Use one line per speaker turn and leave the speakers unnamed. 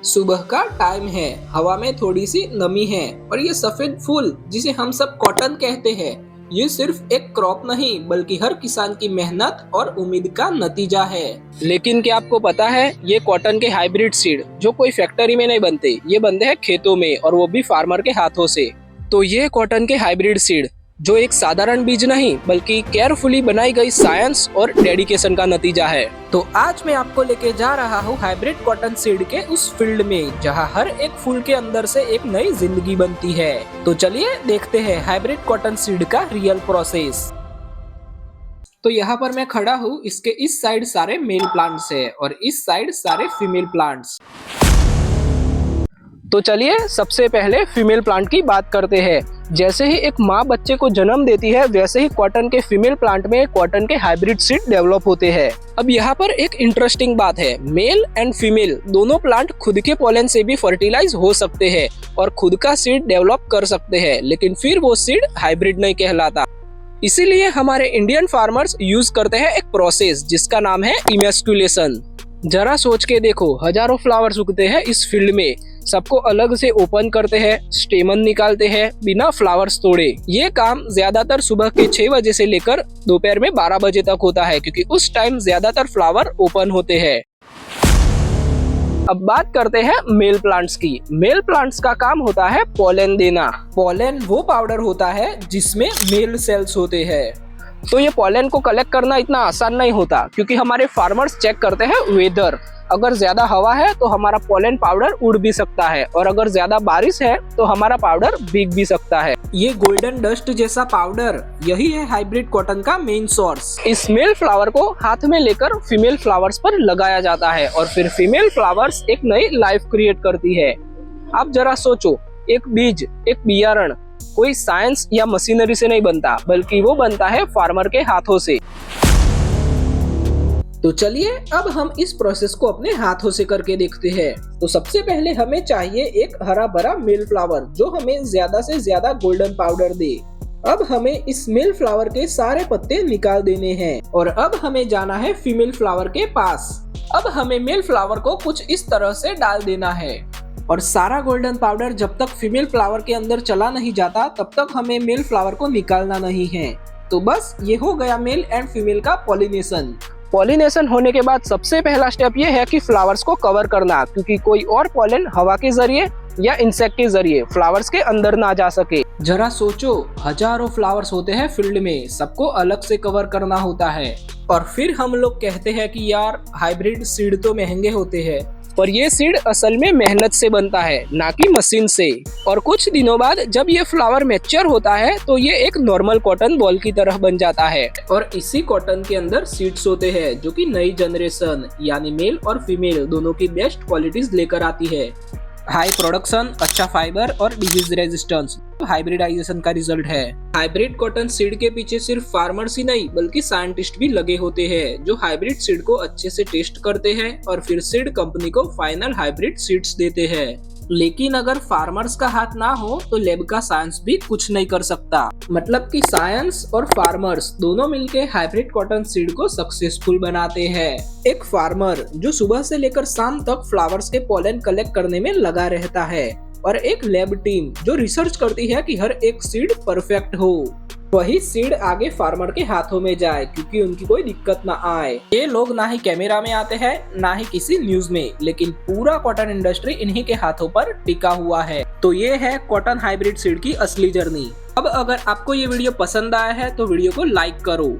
सुबह का टाइम है, हवा में थोड़ी सी नमी है और ये सफेद फूल जिसे हम सब कॉटन कहते हैं, ये सिर्फ एक क्रॉप नहीं बल्कि हर किसान की मेहनत और उम्मीद का नतीजा है। लेकिन क्या आपको पता है, ये कॉटन के हाइब्रिड सीड जो कोई फैक्ट्री में नहीं बनते, ये बनते हैं खेतों में और वो भी फार्मर के हाथों से। तो ये कॉटन के हाइब्रिड सीड जो एक साधारण बीज नहीं बल्कि केयरफुली बनाई गई साइंस और डेडिकेशन का नतीजा है। तो आज मैं आपको लेके जा रहा हूँ हाइब्रिड कॉटन सीड के उस फील्ड में जहाँ हर एक फूल के अंदर से एक नई जिंदगी बनती है। तो चलिए देखते हैं हाइब्रिड कॉटन सीड का रियल प्रोसेस। तो यहाँ पर मैं खड़ा हूँ, इसके इस साइड सारे मेल प्लांट्स है और इस साइड सारे फीमेल प्लांट्स। तो चलिए सबसे पहले फीमेल प्लांट की बात करते हैं। जैसे ही एक माँ बच्चे को जन्म देती है, वैसे ही कॉटन के फीमेल प्लांट में कॉटन के हाइब्रिड सीड डेवलप होते हैं। अब यहाँ पर एक इंटरेस्टिंग बात है, मेल एंड फीमेल दोनों प्लांट खुद के पोलन से भी फर्टिलाइज हो सकते हैं और खुद का सीड डेवलप कर सकते हैं, लेकिन फिर वो सीड हाइब्रिड नहीं कहलाता। इसीलिए हमारे इंडियन फार्मर्स यूज करते हैं एक प्रोसेस जिसका नाम है इमेस्कुलेशन। जरा सोच के देखो, हजारों फ्लावर्स उगते हैं इस फील्ड में, सबको अलग से ओपन करते हैं, स्टेमन निकालते हैं बिना फ्लावर्स तोड़े। ये काम ज्यादातर सुबह के 6 बजे से लेकर दोपहर में 12 बजे तक होता है, क्योंकि उस टाइम ज्यादातर फ्लावर ओपन होते हैं। अब बात करते हैं मेल प्लांट्स की। मेल प्लांट्स का काम होता है पोलन देना। पोलन वो पाउडर होता है जिसमें मेल सेल्स होते हैं। तो ये पोलन को कलेक्ट करना इतना आसान नहीं होता, क्योंकि हमारे फार्मर्स चेक करते हैं वेदर। अगर ज्यादा हवा है तो हमारा पोलन पाउडर उड़ भी सकता है और अगर ज्यादा बारिश है तो हमारा पाउडर भीग भी सकता है। ये गोल्डन डस्ट जैसा पाउडर, यही है हाइब्रिड कॉटन का मेन सोर्स। इस मेल फ्लावर को हाथ में लेकर फीमेल फ्लावर्स पर लगाया जाता है और फिर फीमेल फ्लावर्स एक नई लाइफ क्रिएट करती है। आप जरा सोचो, एक बीज, एक बियारण कोई साइंस या मशीनरी से नहीं बनता, बल्कि वो बनता है फार्मर के हाथों से। तो चलिए अब हम इस प्रोसेस को अपने हाथों से करके देखते हैं। तो सबसे पहले हमें चाहिए एक हरा भरा मेल फ्लावर जो हमें ज्यादा से ज्यादा गोल्डन पाउडर दे। अब हमें इस मेल फ्लावर के सारे पत्ते निकाल देने हैं और अब हमें जाना है फीमेल फ्लावर के पास। अब हमें मेल फ्लावर को कुछ इस तरह से डाल देना है और सारा गोल्डन पाउडर जब तक फीमेल फ्लावर के अंदर चला नहीं जाता तब तक हमें मेल फ्लावर को निकालना नहीं है। तो बस ये हो गया मेल एंड फीमेल का पॉलिनेशन। पॉलिनेशन होने के बाद सबसे पहला स्टेप ये है कि फ्लावर्स को कवर करना, क्योंकि कोई और पॉलन हवा के जरिए या इंसेक्ट के जरिए फ्लावर्स के अंदर ना जा सके। जरा सोचो, हजारों फ्लावर्स होते हैं फील्ड में, सबको अलग से कवर करना होता है और फिर हम लोग कहते हैं कि यार हाइब्रिड सीड तो महंगे होते हैं, पर ये सीड असल में मेहनत से बनता है, ना कि मशीन से। और कुछ दिनों बाद जब ये फ्लावर मैच्योर होता है तो ये एक नॉर्मल कॉटन बॉल की तरह बन जाता है और इसी कॉटन के अंदर सीड्स होते हैं जो कि नई जनरेशन यानी मेल और फीमेल दोनों की बेस्ट क्वालिटीज लेकर आती है। हाई प्रोडक्शन, अच्छा फाइबर और डिजीज रेजिस्टेंस हाइब्रिडाइजेशन का रिजल्ट है। हाइब्रिड कॉटन सीड के पीछे सिर्फ फार्मर्स ही नहीं बल्कि साइंटिस्ट भी लगे होते हैं जो हाइब्रिड सीड को अच्छे से टेस्ट करते हैं और फिर सीड कंपनी को फाइनल हाइब्रिड सीड्स देते हैं। लेकिन अगर फार्मर्स का हाथ ना हो तो लैब का साइंस भी कुछ नहीं कर सकता। मतलब कि साइंस और फार्मर्स दोनों मिलके हाइब्रिड कॉटन सीड को सक्सेसफुल बनाते हैं। एक फार्मर जो सुबह से लेकर शाम तक फ्लावर्स के पोलन कलेक्ट करने में लगा रहता है और एक लैब टीम जो रिसर्च करती है कि हर एक सीड परफेक्ट हो, वही सीड आगे फार्मर के हाथों में जाए, क्योंकि उनकी कोई दिक्कत ना आए। ये लोग ना ही कैमरा में आते हैं ना ही किसी न्यूज में, लेकिन पूरा कॉटन इंडस्ट्री इन्हीं के हाथों पर टिका हुआ है। तो ये है कॉटन हाइब्रिड सीड की असली जर्नी। अब अगर आपको ये वीडियो पसंद आया है तो वीडियो को लाइक करो।